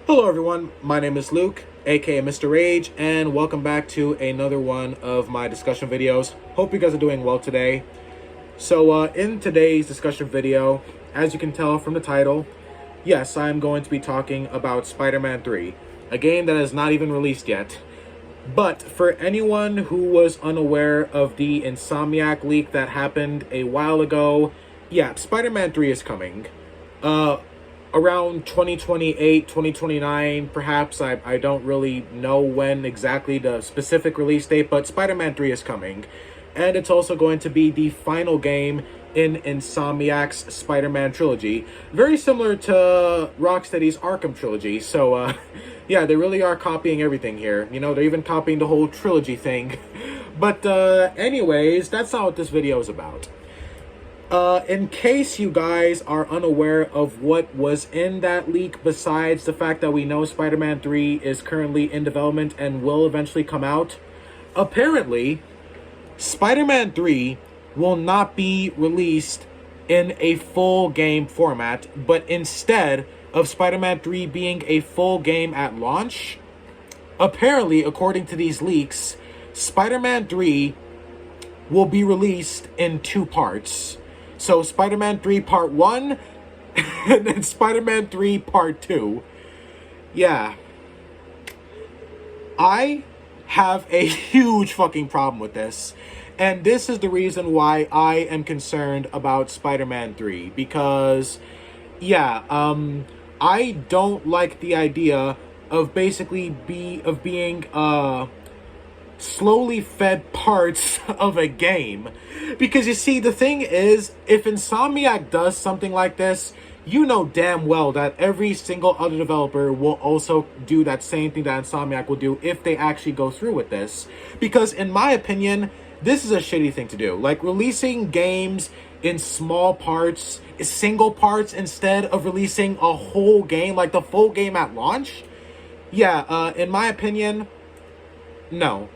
Hello everyone, my name is Luke, aka Mr. Rage, and welcome back to another one of my discussion videos. Hope you guys are doing well today. So in today's discussion video, as you can tell from the title, yes, I'm going to be talking about Spider-Man 3, a game that is not even released yet. But for anyone who was unaware of the Insomniac leak that happened a while ago, yeah, Spider-Man 3 is coming. Around 2028, 2029, perhaps. I don't really know when exactly the specific release date, but Spider-Man 3 is coming. And it's also going to be the final game in Insomniac's Spider-Man trilogy. Very similar to Rocksteady's Arkham trilogy. So, yeah, they really are copying everything here. You know, they're even copying the whole trilogy thing. But, anyways, that's not what this video is about. In case you guys are unaware of what was in that leak, besides the fact that we know Spider-Man 3 is currently in development and will eventually come out, apparently, Spider-Man 3 will not be released in a full game format, but instead of Spider-Man 3 being a full game at launch, apparently, according to these leaks, Spider-Man 3 will be released in two parts. So Spider-Man 3 Part 1 and then Spider-Man 3 Part 2. Yeah. I have a huge fucking problem with this. And this is the reason why I am concerned about Spider-Man 3. Because, yeah, I don't like the idea of basically being, slowly fed parts of a game. Because you see, the thing is, if Insomniac does something like this, you know damn well that every single other developer will also do that same thing that Insomniac will do if they actually go through with this. Because in my opinion, this is a shitty thing to do. Like, releasing games in small parts, single parts, instead of releasing a whole game, like the full game at launch. Yeah, in my opinion, no.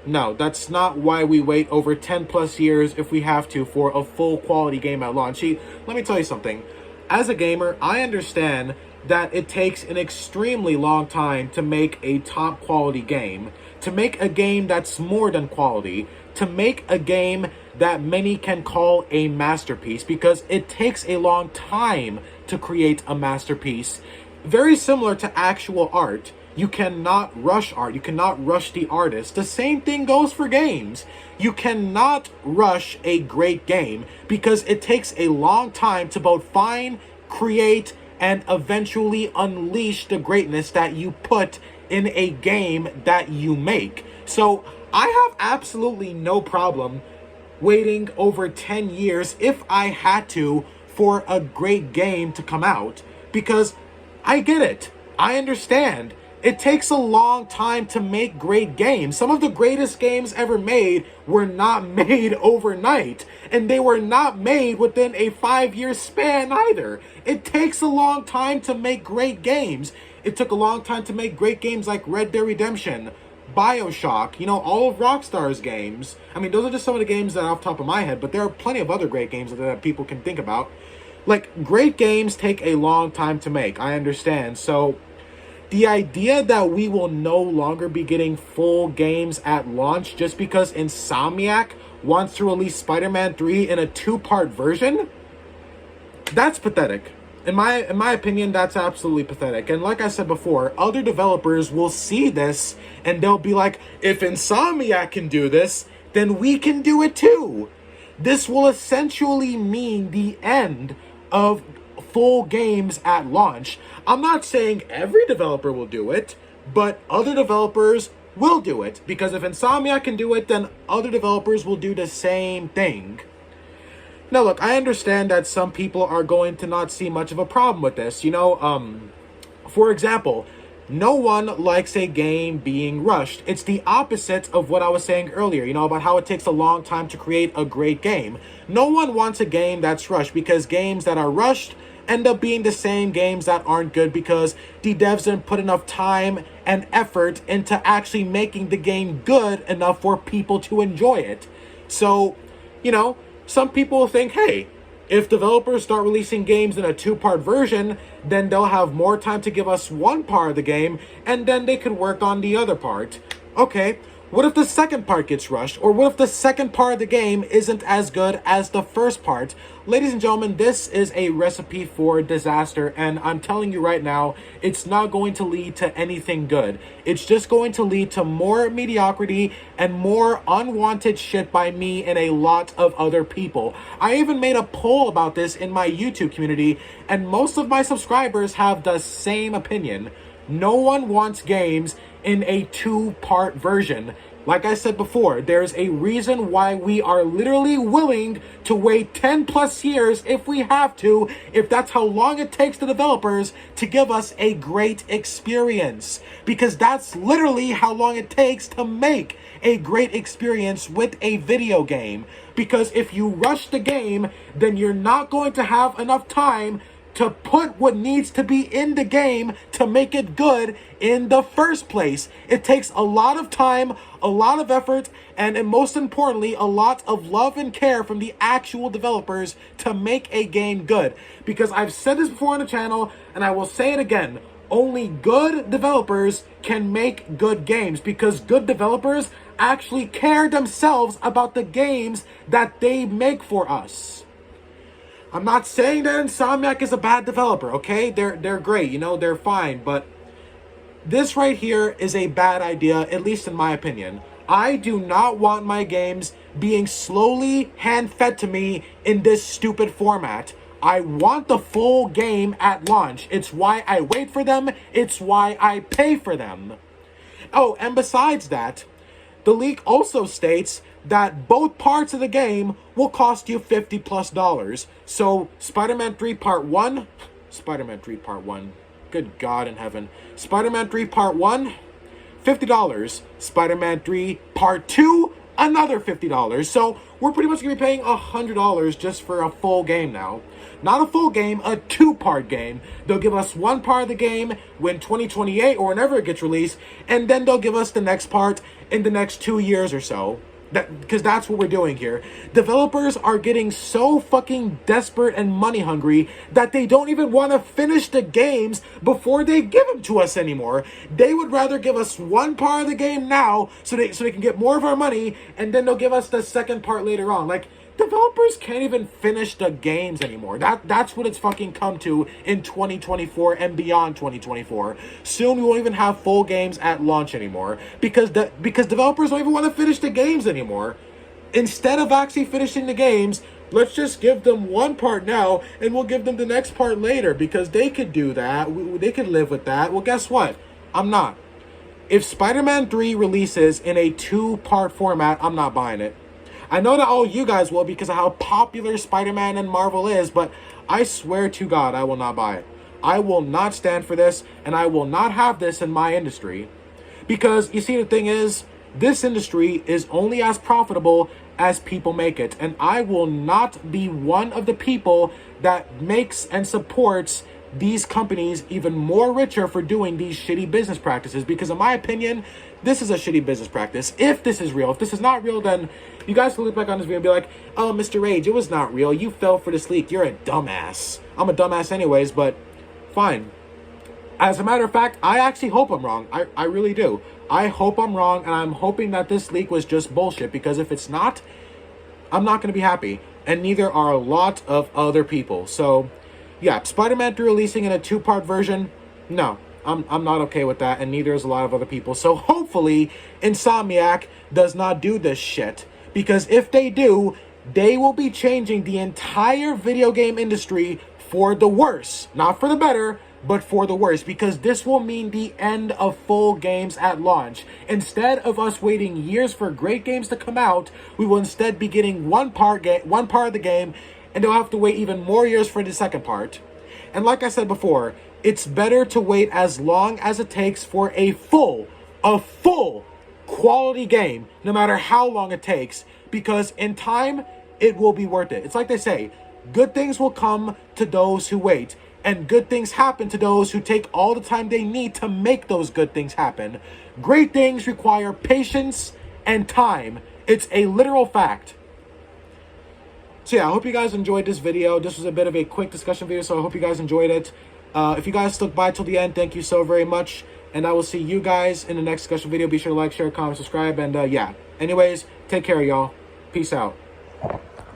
No, that's not why we wait over 10 plus years if we have to for a full quality game at launch. See, let me tell you something. As a gamer, I understand that it takes an extremely long time to make a top quality game, to make a game that's more than quality, to make a game that many can call a masterpiece, because it takes a long time to create a masterpiece. Very similar to actual art. You cannot rush art. You cannot rush the artist. The same thing goes for games. You cannot rush a great game because it takes a long time to both find, create, and eventually unleash the greatness that you put in a game that you make. So I have absolutely no problem waiting over 10 years if I had to for a great game to come out, because I get it. I understand. It takes a long time to make great games. Some of the greatest games ever made were not made overnight. And they were not made within a 5-year span either. It takes a long time to make great games. It took a long time to make great games like Red Dead Redemption, BioShock, you know, all of Rockstar's games. I mean, those are just some of the games that are off the top of my head, but there are plenty of other great games that people can think about. Like, great games take a long time to make, I understand. So the idea that we will no longer be getting full games at launch just because Insomniac wants to release Spider-Man 3 in a two-part version, that's pathetic. In my opinion, that's absolutely pathetic. And like I said before, other developers will see this and they'll be like, if Insomniac can do this, then we can do it too. This will essentially mean the end of full games at launch. I'm not saying every developer will do it, but other developers will do it, because if Insomniac can do it, then other developers will do the same thing. Now look, I understand that some people are going to not see much of a problem with this. You know, for example, no one likes a game being rushed. It's the opposite of what I was saying earlier, you know, about how it takes a long time to create a great game. No one wants a game that's rushed, because games that are rushed end up being the same games that aren't good because the devs didn't put enough time and effort into actually making the game good enough for people to enjoy it. So, you know, some people think, hey, If developers start releasing games in a two-part version, then they'll have more time to give us one part of the game, and then they could work on the other part. Okay, what if the second part gets rushed? Or what if the second part of the game isn't as good as the first part? Ladies and gentlemen, this is a recipe for disaster, and I'm telling you right now, it's not going to lead to anything good. It's just going to lead to more mediocrity and more unwanted shit by me and a lot of other people. I even made a poll about this in my YouTube community, and most of my subscribers have the same opinion. No one wants games in a two-part version. Like I said before, there's a reason why we are literally willing to wait 10 plus years if we have to, if that's how long it takes the developers to give us a great experience. Because that's literally how long it takes to make a great experience with a video game. Because if you rush the game, then you're not going to have enough time to put what needs to be in the game to make it good in the first place. It takes a lot of time, a lot of effort, and most importantly, a lot of love and care from the actual developers to make a game good. Because I've said this before on the channel, and I will say it again, only good developers can make good games, because good developers actually care themselves about the games that they make for us. I'm not saying that Insomniac is a bad developer, okay? They're great, you know, they're fine, but this right here is a bad idea, at least in my opinion. I do not want my games being slowly hand-fed to me in this stupid format. I want the full game at launch. It's why I wait for them. It's why I pay for them. Oh, and besides that, the leak also states that both parts of the game will cost you $50 plus. So, Spider-Man 3 Part 1, good God in heaven. Spider-Man 3 Part 1, $50. Spider-Man 3 Part 2, another $50. So, we're pretty much going to be paying $100 just for a full game now. Not a full game, a two-part game. They'll give us one part of the game when 2028 or whenever it gets released, and then they'll give us the next part in the next 2 years or so. Because that's what we're doing here. Developers are getting so fucking desperate and money hungry that they don't even want to finish the games before they give them to us anymore. They would rather give us one part of the game now so they can get more of our money, and then they'll give us the second part later on. Like, developers can't even finish the games anymore. That's what it's fucking come to in 2024 and beyond 2024. Soon we won't even have full games at launch anymore because developers don't even want to finish the games anymore. Instead of actually finishing the games, let's just give them one part now and we'll give them the next part later because they could do that. They could live with that. Well, guess what? I'm not. If Spider-Man 3 releases in a two-part format, I'm not buying it. I know that all you guys will because of how popular Spider-Man and Marvel is, but I swear to God, I will not buy it. I will not stand for this, and I will not have this in my industry. Because, you see, the thing is, this industry is only as profitable as people make it, and I will not be one of the people that makes and supports these companies even more richer for doing these shitty business practices, because in my opinion, this is a shitty business practice. If this is real, if this is not real, then you guys can look back on this video and be like, oh, Mr. Rage, it was not real. You fell for this leak. You're a dumbass. I'm a dumbass anyways, but fine. As a matter of fact, I actually hope I'm wrong. I really do. I hope I'm wrong, and I'm hoping that this leak was just bullshit, because if it's not, I'm not going to be happy, and neither are a lot of other people. So yeah, Spider-Man 3 releasing in a two-part version, no, I'm not okay with that, and neither is a lot of other people. So hopefully, Insomniac does not do this shit, because if they do, they will be changing the entire video game industry for the worse. Not for the better, but for the worse, because this will mean the end of full games at launch. Instead of us waiting years for great games to come out, we will instead be getting one part of the game, and they'll have to wait even more years for the second part. And like I said before, it's better to wait as long as it takes for a full quality game, no matter how long it takes, because in time, it will be worth it. It's like they say, good things will come to those who wait, and good things happen to those who take all the time they need to make those good things happen. Great things require patience and time. It's a literal fact. So yeah, I hope you guys enjoyed this video. This was a bit of a quick discussion video, so I hope you guys enjoyed it. If you guys stuck by till the end, thank you so very much. And I will see you guys in the next discussion video. Be sure to like, share, comment, subscribe, and yeah. Anyways, take care, y'all. Peace out.